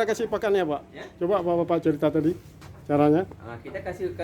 kasih pakannya Pak? Ya? Coba Bapak cerita tadi caranya. Kita kasih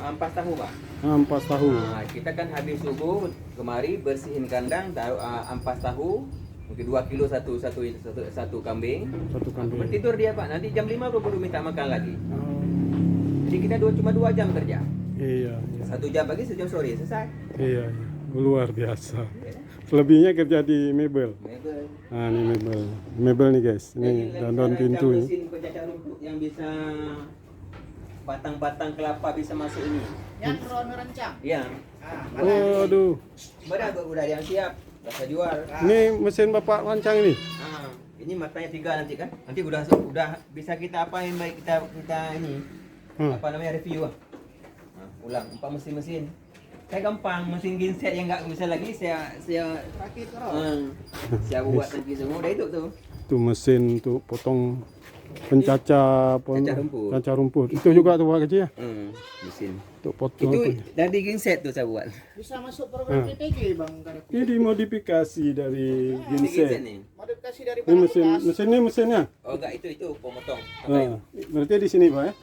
ampas tahu Pak. Ampas tahu. Kita kan habis subuh kemari bersihin kandang, taruh ampas tahu. Mungkin 2 kilo satu kambing. Satu kambing. Bertidur dia Pak. Nanti jam 5 baru minta makan lagi. Oh. Jadi kita cuma 2 jam kerja. Iya. 1 jam pagi, 1 jam sore selesai. Iya. Luar biasa. Selebihnya kerja di mebel. Mebel. Nah, ini mebel. Mebel nih guys. Ini daun pintu ini. Mesin pencacah rumput yang bisa batang-batang kelapa bisa masuk ini. Yang rencang. Iya. Waduh. Udah ada yang siap. Bisa jual. Ini mesin Bapak rancang ini. Ini matanya 3 nanti kan. Nanti udah bisa kita apain baik kita ini. Apa namanya review ulang 4 mesin. Saya gampang, mesin genset yang nggak bisa lagi saya Rakit saya buat nanti semua udah itu tuh. Itu mesin untuk potong pencacah rumput. Itu juga tuh Pak kecil ya? Mesin. Untuk potong. Itu dari genset tuh saya buat. Bisa masuk program PTG Bang. Ini dimodifikasi dari genset. Modifikasi dari Ini mesinnya. Oh enggak, itu pemotong. Berarti di sini Pak ya?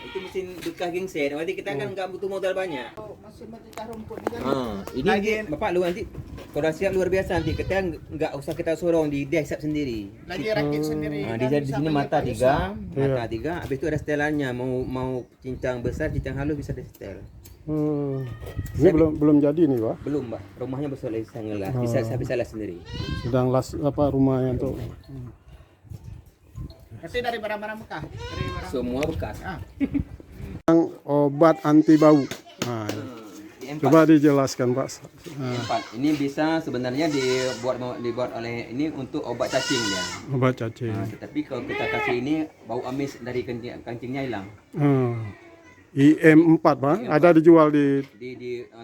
Itu mesin bekas genset. Berarti kita kan nggak butuh modal banyak. Masih mencecah rumput Ini Bapak lu nanti kalau siap luar biasa nanti kita nggak usah kita sorong dia hisap sendiri. lagi rakit sendiri. Di sini mata 3, habis itu ada setelannya. Mau cincang besar, cincang halus bisa di setel. Ini belum jadi nih Pak. Belum Mbak, rumahnya besar lagi sangat bisa las sendiri. Sedang rumahnya tuh. Berarti dari barang-barang Mekah. Semua bekas. Obat anti bau. Nah, coba dijelaskan Pak. Ini bisa sebenarnya dibuat oleh ini untuk obat cacing dia. Obat cacing. Tapi kalau kita kasih ini bau amis dari kancingnya hilang. IM4 Pak, ada dijual di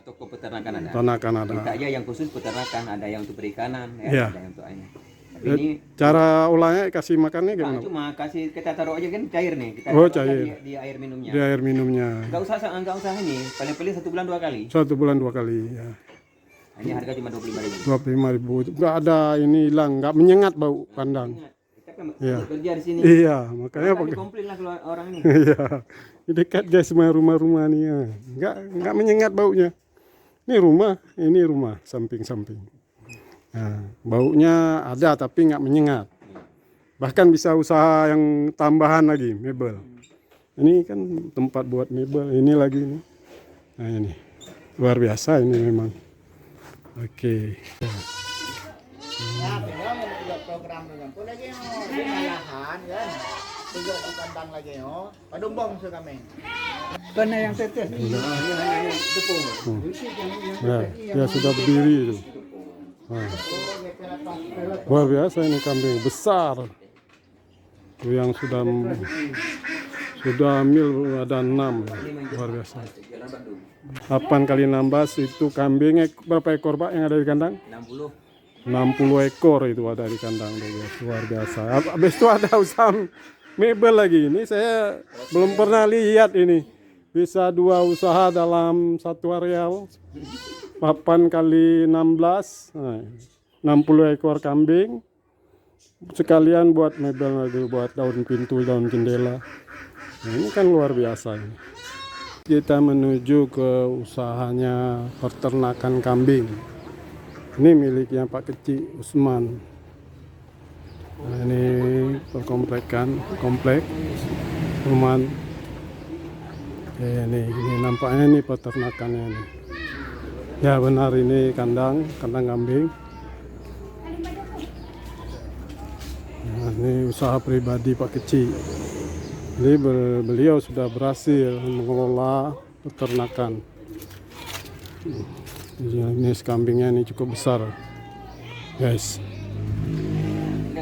toko peternakan ada. Peternakan ada. Kita aja yang khusus peternakan, ada yang untuk perikanan, ya. Ada yang untuk ini. Tapi ini cara olahnya kasih makannya gimana? Cuma kasih kita taruh aja kan cair nih. Kita cair. Di air minumnya. Di air minumnya. Enggak usah ini, paling-paling 1 bulan 2 kali. 1 bulan 2 kali ya. Ini harga cuma 25.000. 25.000. Enggak ada ini hilang, enggak menyengat bau kandang. Iya. Kerja di sini. Iya, makanya pakai komplain lah kalau orang ini. Iya. Ini dekat guys sama rumah-rumah nih ya. Enggak menyengat baunya. Ini rumah samping-samping. Nah, baunya ada tapi enggak menyengat. Bahkan bisa usaha yang tambahan lagi, mebel. Ini kan tempat buat mebel, ini lagi nih. Nah, ini. Luar biasa ini memang. Oke. Program lagi malahan kan. Juga di kandang lagi padumbong su kami. Kena yang tetes. Tepung. Nah, dia sudah berdiri itu. Nah. Luar biasa ini kambing besar. Itu yang sudah mil ada 6. Luar biasa. 8 kali 16 itu kambingnya berapa ekor Pak yang ada di kandang? 60 ekor itu ada di kandang guys. Luar biasa. Habis itu ada usaha mebel lagi. Ini saya belum pernah lihat ini. Bisa 2 usaha dalam 1 areal. 8 kali 16. Nah, 60 ekor kambing. Sekalian buat mebel lagi, buat daun pintu, daun jendela. Nah, ini kan luar biasa ini. Kita menuju ke usahanya peternakan kambing. Ini miliknya Pak Kecil Usman. Nah, ini komplek rumah. Ini nampaknya ini peternakannya ini. Ya benar ini kandang kambing. Nah, ini usaha pribadi Pak Kecil. Jadi beliau sudah berhasil mengelola peternakan. Ini kambingnya ini cukup besar, guys. Ini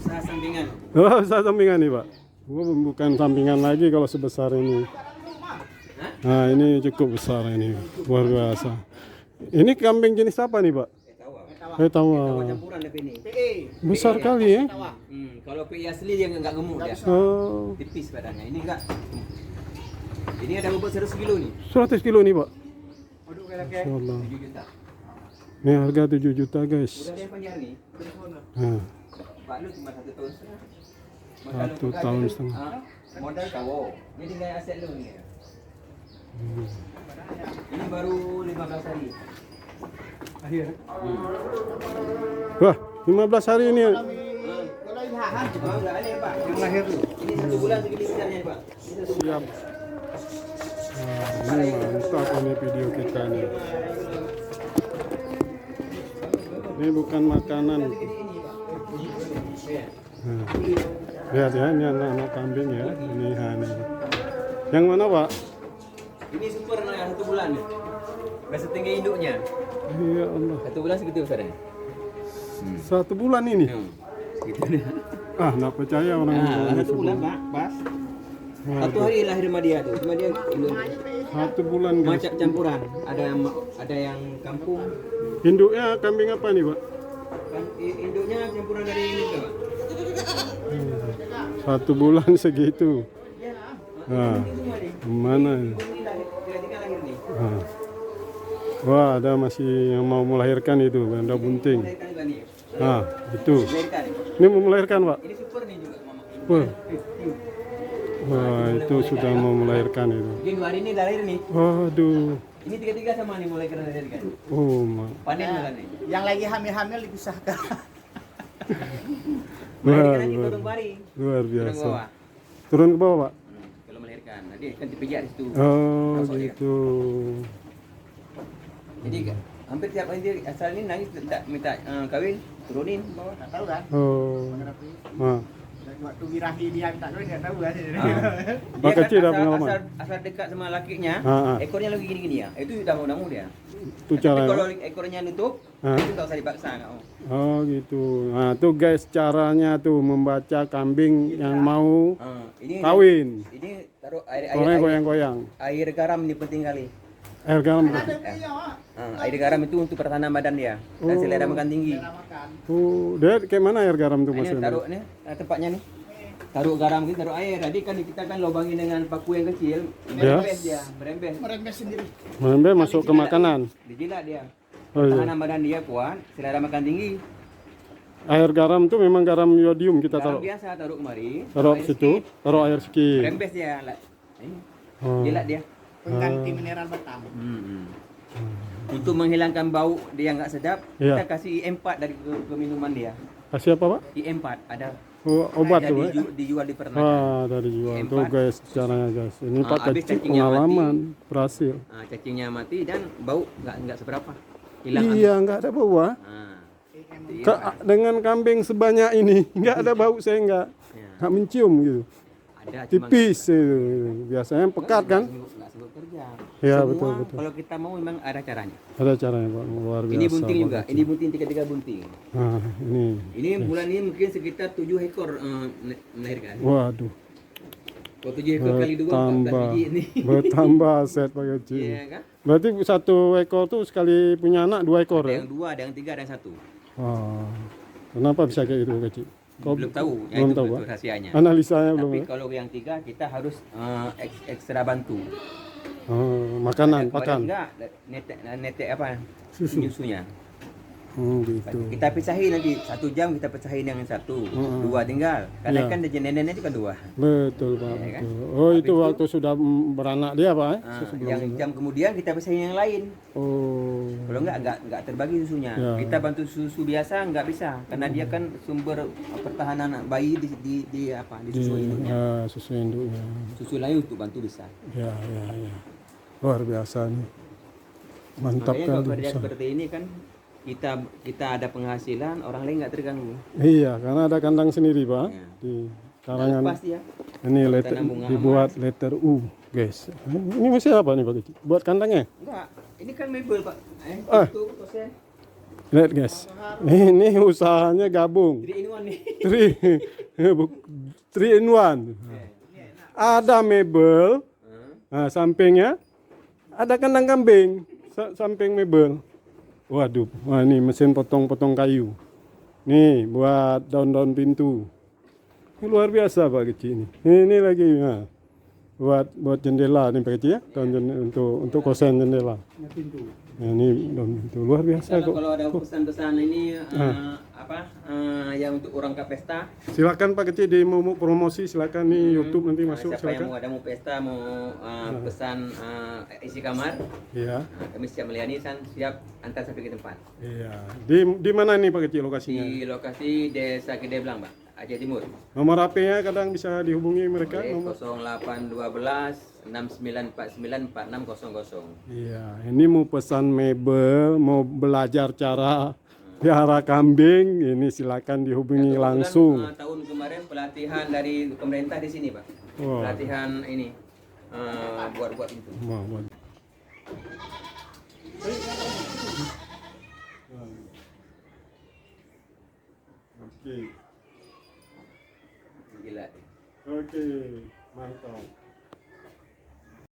usaha sampingan. Oh, usaha sampingan nih Pak. Bukan sampingan lagi kalau sebesar ini. Nah, ini cukup besar ini, luar biasa. Ini kambing jenis apa nih Pak? Tawa. Campuran ini. Besar kali ya. Kalau PI asli dia nggak gemuk dia. Tipis badannya. Ini enggak. Ini ada bobot 100 kilo nih. 100 kilo nih Pak. Insyaallah. 7 juta. Ini harga 7 juta guys. Udah dia panjang nih. Nah. Pak lu cuma 1 tahun. 1 tahun setengah. Modal kau. Jadi nggak aset lu nih. Ini baru 15 hari. Akhir. Wah, 15 hari ini. Kalau lihat, Oh, nggak ada ya Pak. yang lahir tuh. Ini 1 bulan segini besarnya Pak. Ini 1 bulan. Siap. Nah, ini mantap ini video kita nih. Ini bukan makanan. Nah, lihat ya, ini anak-anak kambing ya. Ini Hani. Yang mana Pak? Ini super nah 1 bulan nih. Udah setinggi induknya. Ya Allah. 1 bulan segitu besarnya. 1 bulan ini. Segitu deh. Ah, nggak percaya orang. Nah, 1 bulan Pak, pas. 1 hari lahir sama dia tuh. Cuma dia induknya 1 bulan guys. macam campuran. Ada yang kampung. Induknya kambing apa nih Pak? Kan induknya campuran dari ini juga Pak. 1 bulan segitu. Nah, mana? Ini lahir, kira-kira lahir nih. Nah. Wah, ada masih yang mau melahirkan itu, benda bunting. Melahirkan juga nih. Nah, itu. Melahirkan. Ini mau melahirkan Pak? Ini super nih juga mama. Wah, wah itu sudah mau melahirkan itu. Ini 2 hari ini lahir nih. Waduh. Ini 3-3 sama nih mulai kena lahirkan. Oh, ma. Panen malah nih. Yang lagi hamil-hamil dipisahkan. Melahirkan lagi Luar, potong pari. luar Turun ke biasa. bawah. Turun ke bawah Pak? Kalau melahirkan, nanti kan dipijak di situ. Oh, Rosok dia. gitu. Jadi hampir tiap hari dia asal ini nangis tak minta kawin, turunin bawah. Nggak tahu kan? Oh. Tapi Ah. waktu birahi dia minta duit nggak tahu kan? Pak kecil dah pengalaman. asal dekat sama lakinya, Ah, ah. ekornya lagi gini-gini ya. Itu udah mau dia. Itu Tapi cara. kalau ekornya nutup, Ah. itu tak usah dipaksa nggak mau. Oh, gitu. Nah, tuh guys caranya tuh membaca kambing yang mau Ini kawin. Ini taruh air Orangnya goyang-goyang. air garam ini penting kali. Air garam. Air garam itu untuk pertahanan badan dia dan Oh. selera makan tinggi. Makan. Oh, dia kayak mana air garam tuh Nah, ini maksudnya? taruh nih tempatnya nih. Taruh garam gitu, taruh air. Tadi kan kita kan lubangin dengan paku yang kecil, Ya. berembes dia, berembes. Merembes sendiri. Membe masuk ke makanan. Dijilat dia. Oh, iya. Pertahanan badan dia kuat, selera makan tinggi. Air garam tuh memang garam yodium kita Garam taruh. biasa taruh kemari. Taruh air situ, sedikit, taruh air sedikit. berembes dia. Ini, Oh. jilat dia. Pengganti mineral Batam. Untuk menghilangkan bau dia nggak sedap, Iya. kita kasih IM4 dari ke minuman dia. Kasih apa Pak? IM4 ada Oh, obat ada tuh. dijual di peternakan. Wah, dari jual tuh Empat. guys caranya guys. Ini Pak habis kecil cacingnya pengalaman berhasil. Cacingnya mati dan bau nggak seberapa. Hilang. Iya, nggak ada bau ah. Nah, Dengan kambing sebanyak ini nggak ada bau saya nggak mencium gitu. ada cuma Tipis itu. Biasanya pekat kan? nggak sanggup kerja. Iya, Semua betul, betul. kalau kita mau memang ada caranya. Ada caranya Pak, luar biasa. Ini bunting Pak juga. kecil. Ini bunting 3 bunting. Nah, ini. Ini bulan ini mungkin sekitar 7 ekor melahirkan. Waduh. Kalau 7 ekor kali 2 14 Bertambah, biji ini. bertambah set Pak kecil. Iya kan? Berarti 1 ekor tuh sekali punya anak 2 ekor Ada ya? yang 2, ada yang 3, ada yang 1. Wah, kenapa bisa kayak gitu Pak kecil? Kok Belum tahu. Ya, belum itu tahu betul Pak. rahasianya. Analisanya belum. Tapi Ya? kalau yang 3 kita harus ekstra bantu. Oh, makanan, Kalau pakan. enggak netek apa? Susu. Nyusunya. Gitu. Kita pisahin nanti 1 jam kita pisahin yang 1, 2 tinggal. Karena Iya. kan neneknya itu kan 2. Betul Pak. Iya kan? Betul. Oh, itu waktu sudah beranak dia Pak? Sebelum Yang jam kemudian kita pisahin yang lain. Oh. Kalau enggak terbagi susunya. Ya. Kita bantu susu biasa enggak bisa karena dia kan sumber pertahanan bayi di susu induknya. Ya, susu induknya. Susu lain untuk bantu bisa. Ya, ya, ya. Luar biasa nih. Mantap Makanya kalau kan kerja bisa. seperti ini kan kita ada penghasilan, orang lain nggak terganggu. Iya, karena ada kandang sendiri Pak. Iya. Di karangan. Lepas ya. Ini letter, tanam bunga dibuat letter U, guys. Ini masih apa nih Pak kecil? Buat kandangnya? Enggak, ini kan mebel Pak. Ah. Itu kosen. Lihat guys. Ini usahanya gabung. Jadi ini one nih. 3 in 1. Ada mebel, nah, sampingnya ada kandang kambing, samping mebel. Waduh, wah ini mesin potong-potong kayu. Nih buat daun-daun pintu. Ini luar biasa Pak kecil ini. Ini lagi, nah. buat jendela nih Pak Kecil ya, untuk kosan jendela. pintu. Nah, ini itu luar biasa kok. Kalau ada pesan-pesan ini yang untuk orang ke pesta, Silakan Pak Kecil di mau promosi, silakan nih YouTube nanti masuk, siapa yang silakan. mau pesta mau pesan isi kamar, Iya. kami siap melayani, siap antar sampai ke tempat. Iya. Di mana nih Pak Kecil lokasinya? Di lokasi Desa Gedeblang, Pak, Aceh Timur. Nomor HP-nya kadang bisa dihubungi mereka. Nomor. 0812 6949 4600. Iya, ini mau pesan mebel, mau belajar cara piara kambing, ini silakan dihubungi Kebetulan, langsung. tahun kemarin pelatihan dari pemerintah di sini, Pak. Wah. Pelatihan ini buat itu. Wah, wah. Oke. Gila. Oke, mantap.